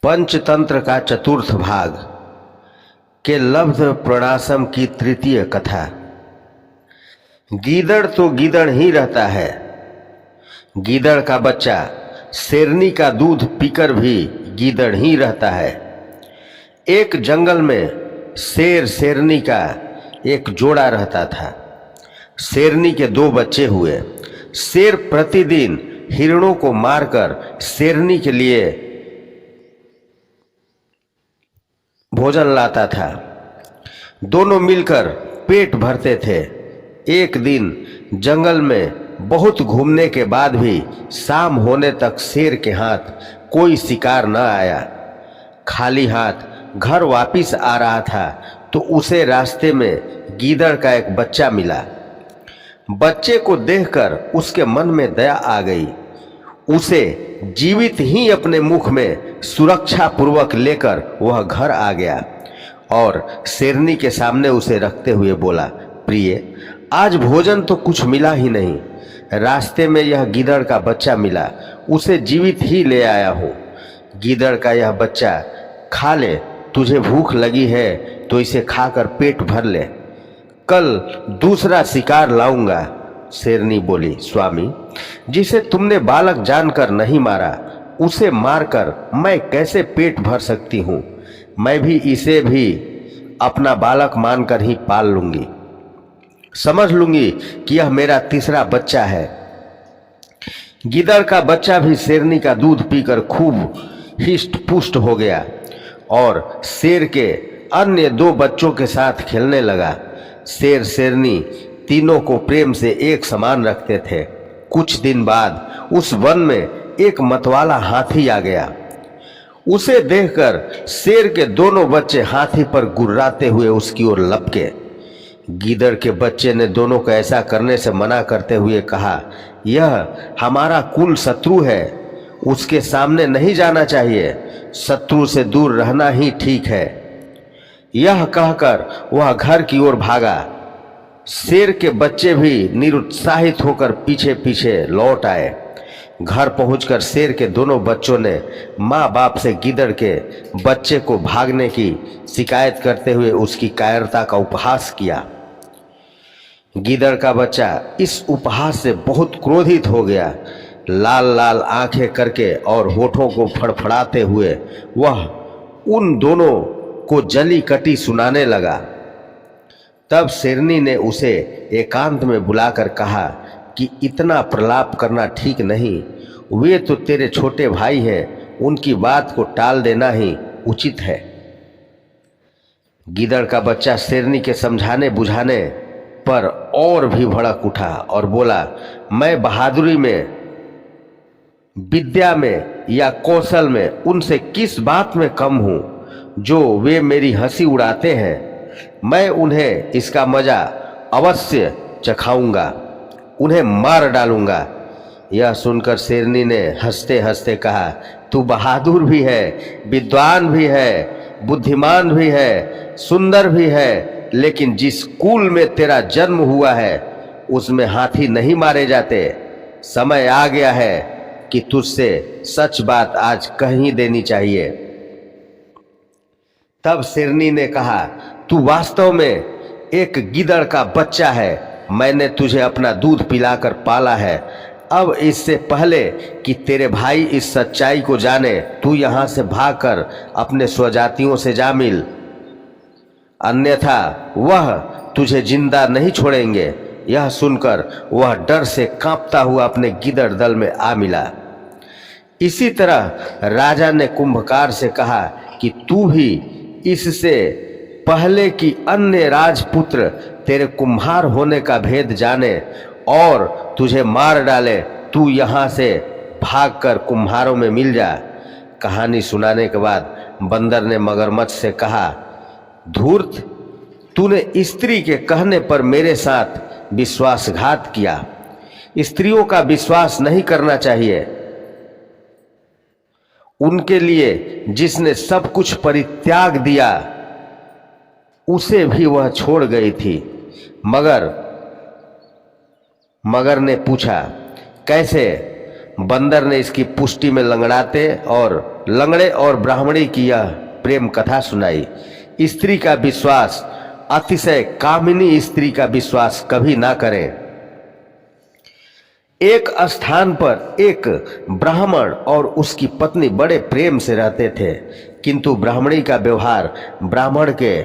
पंचतंत्र का चतुर्थ भाग के लब्ध प्रणासम की तृतीय कथा। गीदड़ तो गीदड़ ही रहता है। गीदड़ का बच्चा शेरनी का दूध पीकर भी गीदड़ ही रहता है। एक जंगल में शेर शेरनी का एक जोड़ा रहता था। शेरनी के दो बच्चे हुए। शेर प्रतिदिन हिरणों को मारकर शेरनी के लिए भोजन लाता था। दोनों मिलकर पेट भरते थे। एक दिन जंगल में बहुत घूमने के बाद भी शाम होने तक शेर के हाथ कोई शिकार न आया। खाली हाथ घर वापिस आ रहा था तो उसे रास्ते में गीदड़ का एक बच्चा मिला। बच्चे को देखकर उसके मन में दया आ गई। उसे जीवित ही अपने मुख में सुरक्षा पूर्वक लेकर वह घर आ गया और शेरनी के सामने उसे रखते हुए बोला, प्रिय, आज भोजन तो कुछ मिला ही नहीं। रास्ते में यह गीदड़ का बच्चा मिला, उसे जीवित ही ले आया हूँ। गीदड़ का यह बच्चा खा ले, तुझे भूख लगी है तो इसे खाकर पेट भर ले। कल दूसरा शिकार लाऊंगा। शेरनी बोली, स्वामी, जिसे तुमने बालक जानकर नहीं मारा उसे मारकर मैं कैसे पेट भर सकती हूँ। मैं भी इसे भी अपना बालक मानकर ही पाल लूंगी। समझ लूंगी कि यह मेरा तीसरा बच्चा है। गीदड़ का बच्चा भी शेरनी का दूध पीकर खूब हिष्ट पुष्ट हो गया और शेर के अन्य दो बच्चों के साथ खेलने लगा। शेर शेरनी तीनों को प्रेम से एक समान रखते थे। कुछ दिन बाद उस वन में एक मतवाला हाथी आ गया। उसे देखकर शेर के दोनों बच्चे हाथी पर गुर्राते हुए उसकी ओर लपके। गीदड़ के बच्चे ने दोनों को ऐसा करने से मना करते हुए कहा, यह हमारा कुल शत्रु है, उसके सामने नहीं जाना चाहिए। शत्रु से दूर रहना ही ठीक है। यह कहकर वह घर की ओर भागा। शेर के बच्चे भी निरुत्साहित होकर पीछे पीछे लौट आए। घर पहुंचकर शेर के दोनों बच्चों ने माँ बाप से गीदड़ के बच्चे को भागने की शिकायत करते हुए उसकी कायरता का उपहास किया। गीदड़ का बच्चा इस उपहास से बहुत क्रोधित हो गया। लाल लाल आंखें करके और होठों को फड़फड़ाते हुए वह उन दोनों को जली कटी सुनाने लगा। तब शेरनी ने उसे एकांत में बुलाकर कहा कि इतना प्रलाप करना ठीक नहीं। वे तो तेरे छोटे भाई हैं, उनकी बात को टाल देना ही उचित है। गीदड़ का बच्चा शेरनी के समझाने बुझाने पर और भी भड़क उठा और बोला, मैं बहादुरी में, विद्या में या कौशल में उनसे किस बात में कम हूँ जो वे मेरी हंसी उड़ाते हैं। मैं उन्हें इसका मजा अवश्य चखाऊंगा, उन्हें मार डालूंगा। यह सुनकर शेरनी ने हंसते हंसते कहा, तू बहादुर भी है, विद्वान भी है, बुद्धिमान भी है, सुंदर भी है, लेकिन जिस कुल में तेरा जन्म हुआ है उसमें हाथी नहीं मारे जाते। समय आ गया है कि तुझसे सच बात आज कह ही देनी चाहिए। तब शेरनी ने कहा, तू वास्तव में एक गीदड़ का बच्चा है। मैंने तुझे अपना दूध पिलाकर पाला है। अब इससे पहले कि तेरे भाई इस सच्चाई को जाने, तू यहाँ से भागकर अपने स्वजातियों से जा मिल, अन्यथा वह तुझे जिंदा नहीं छोड़ेंगे। यह सुनकर वह डर से कांपता हुआ अपने गीदड़ दल में आ मिला। इसी तरह राजा ने कुंभकार से कहा कि तू भी इससे पहले कि अन्य राजपुत्र तेरे कुम्हार होने का भेद जाने और तुझे मार डाले, तू यहाँ से भागकर कुम्हारों में मिल जा। कहानी सुनाने के बाद बंदर ने मगरमच्छ से कहा, धूर्त, तूने स्त्री के कहने पर मेरे साथ विश्वासघात किया। स्त्रियों का विश्वास नहीं करना चाहिए। उनके लिए जिसने सब कुछ परित्याग दिया उसे भी वह छोड़ गई थी। मगर ने पूछा, कैसे? बंदर ने इसकी पुष्टि में लंगड़ाते और लंगड़े और ब्राह्मणी की यह प्रेम कथा सुनाई। स्त्री का विश्वास, अतिशय कामिनी स्त्री का विश्वास कभी ना करें। एक स्थान पर एक ब्राह्मण और उसकी पत्नी बड़े प्रेम से रहते थे, किंतु ब्राह्मणी का व्यवहार ब्राह्मण के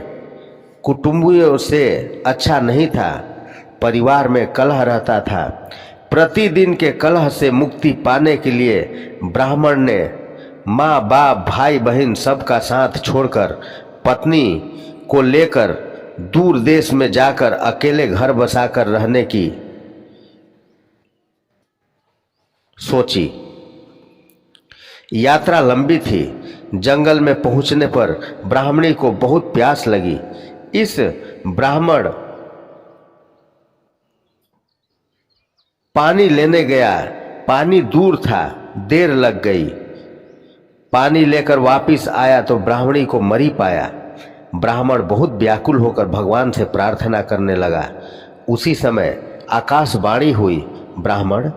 कुटुंबियों से अच्छा नहीं था। परिवार में कलह रहता था। प्रतिदिन के कलह से मुक्ति पाने के लिए ब्राह्मण ने माँ बाप भाई बहन सबका साथ छोड़कर पत्नी को लेकर दूर देश में जाकर अकेले घर बसाकर रहने की सोची। यात्रा लंबी थी। जंगल में पहुंचने पर ब्राह्मणी को बहुत प्यास लगी। इस ब्राह्मण पानी लेने गया। पानी दूर था, देर लग गई। पानी लेकर वापिस आया तो ब्राह्मणी को मरी पाया। ब्राह्मण बहुत व्याकुल होकर भगवान से प्रार्थना करने लगा। उसी समय आकाशवाणी हुई, ब्राह्मण,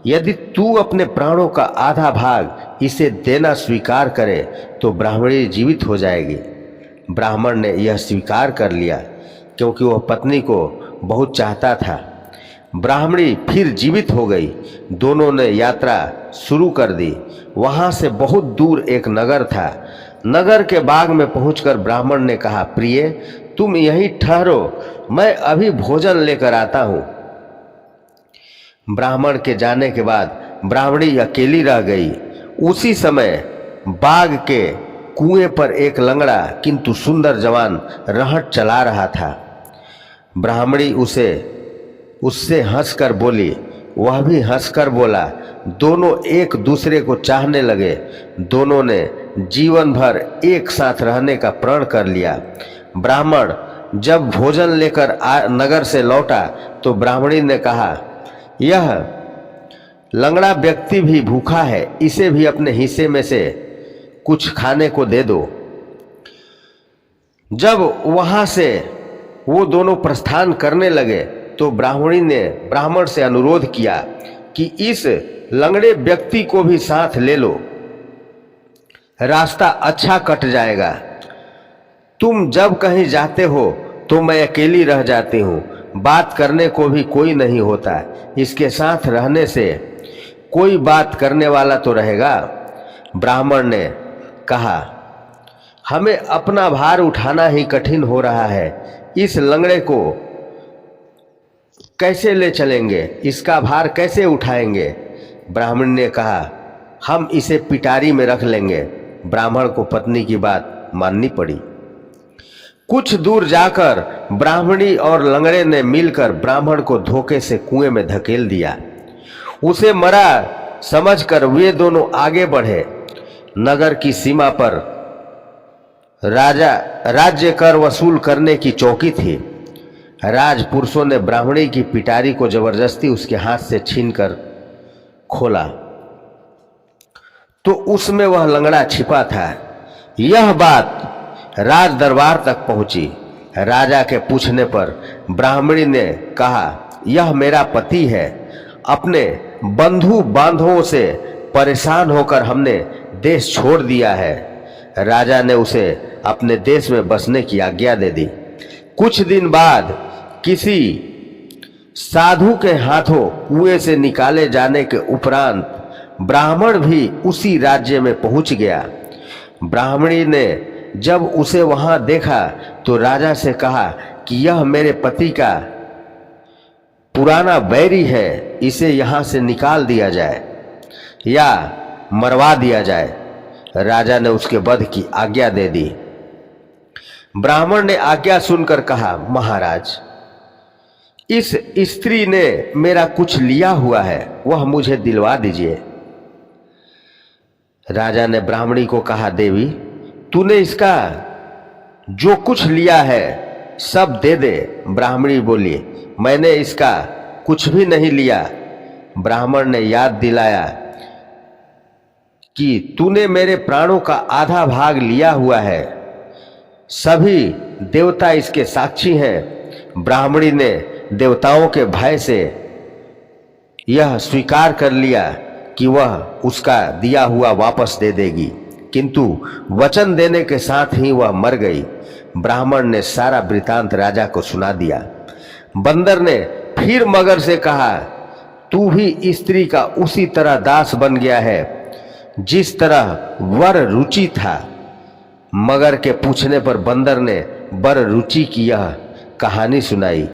यदि तू अपने प्राणों का आधा भाग इसे देना स्वीकार करे तो ब्राह्मणी जीवित हो जाएगी। ब्राह्मण ने यह स्वीकार कर लिया क्योंकि वह पत्नी को बहुत चाहता था। ब्राह्मणी फिर जीवित हो गई। दोनों ने यात्रा शुरू कर दी। वहां से बहुत दूर एक नगर था। नगर के बाग में पहुंचकर ब्राह्मण ने कहा, प्रिय, तुम यहीं ठहरो, मैं अभी भोजन लेकर आता हूं। ब्राह्मण के जाने के बाद ब्राह्मणी अकेली रह गई। उसी समय बाग के कुएं पर एक लंगड़ा किंतु सुंदर जवान रहट चला रहा था। ब्राह्मणी उससे हंसकर बोली, वह भी हंसकर बोला। दोनों एक दूसरे को चाहने लगे। दोनों ने जीवन भर एक साथ रहने का प्रण कर लिया। ब्राह्मण जब भोजन लेकर नगर से लौटा तो ब्राह्मणी ने कहा, यह लंगड़ा व्यक्ति भी भूखा है, इसे भी अपने हिस्से में से कुछ खाने को दे दो। जब वहां से वो दोनों प्रस्थान करने लगे तो ब्राह्मणी ने ब्राह्मण से अनुरोध किया कि इस लंगड़े व्यक्ति को भी साथ ले लो, रास्ता अच्छा कट जाएगा। तुम जब कहीं जाते हो तो मैं अकेली रह जाती हूँ, बात करने को भी कोई नहीं होता। इसके साथ रहने से कोई बात करने वाला तो रहेगा। ब्राह्मण ने कहा, हमें अपना भार उठाना ही कठिन हो रहा है। इस लंगड़े को कैसे ले चलेंगे, इसका भार कैसे उठाएंगे? ब्राह्मण ने कहा, हम इसे पिटारी में रख लेंगे। ब्राह्मण को पत्नी की बात माननी पड़ी। कुछ दूर जाकर ब्राह्मणी और लंगड़े ने मिलकर ब्राह्मण को धोखे से कुएं में धकेल दिया। उसे मरा समझकर वे दोनों आगे बढ़े। नगर की सीमा पर राज्य कर वसूल करने की चौकी थी। राजपुरुषों ने ब्राह्मणी की पिटारी को जबरदस्ती उसके हाथ से छीनकर खोला तो उसमें वह लंगड़ा छिपा था। यह बात राज दरबार तक पहुंची। राजा के पूछने पर ब्राह्मणी ने कहा, यह मेरा पति है। अपने बंधु बांधवों से परेशान होकर हमने देश छोड़ दिया है। राजा ने उसे अपने देश में बसने की आज्ञा दे दी। कुछ दिन बाद किसी साधु के हाथों कुएं से निकाले जाने के उपरांत ब्राह्मण भी उसी राज्य में पहुंच गया। ब्राह्मणी ने जब उसे वहां देखा तो राजा से कहा कि यह मेरे पति का पुराना बैरी है, इसे यहां से निकाल दिया जाए या मरवा दिया जाए। राजा ने उसके वध की आज्ञा दे दी। ब्राह्मण ने आज्ञा सुनकर कहा, महाराज, इस स्त्री ने मेरा कुछ लिया हुआ है, वह मुझे दिलवा दीजिए। राजा ने ब्राह्मणी को कहा, देवी, तूने इसका जो कुछ लिया है सब दे दे। ब्राह्मणी बोली, मैंने इसका कुछ भी नहीं लिया। ब्राह्मण ने याद दिलाया कि तूने मेरे प्राणों का आधा भाग लिया हुआ है, सभी देवता इसके साक्षी हैं। ब्राह्मणी ने देवताओं के भय से यह स्वीकार कर लिया कि वह उसका दिया हुआ वापस दे देगी, किंतु वचन देने के साथ ही वह मर गई। ब्राह्मण ने सारा वृतांत राजा को सुना दिया। बंदर ने फिर मगर से कहा, तू भी स्त्री का उसी तरह दास बन गया है जिस तरह वर रुचि था। मगर के पूछने पर बंदर ने वर रुचि की यह कहानी सुनाई।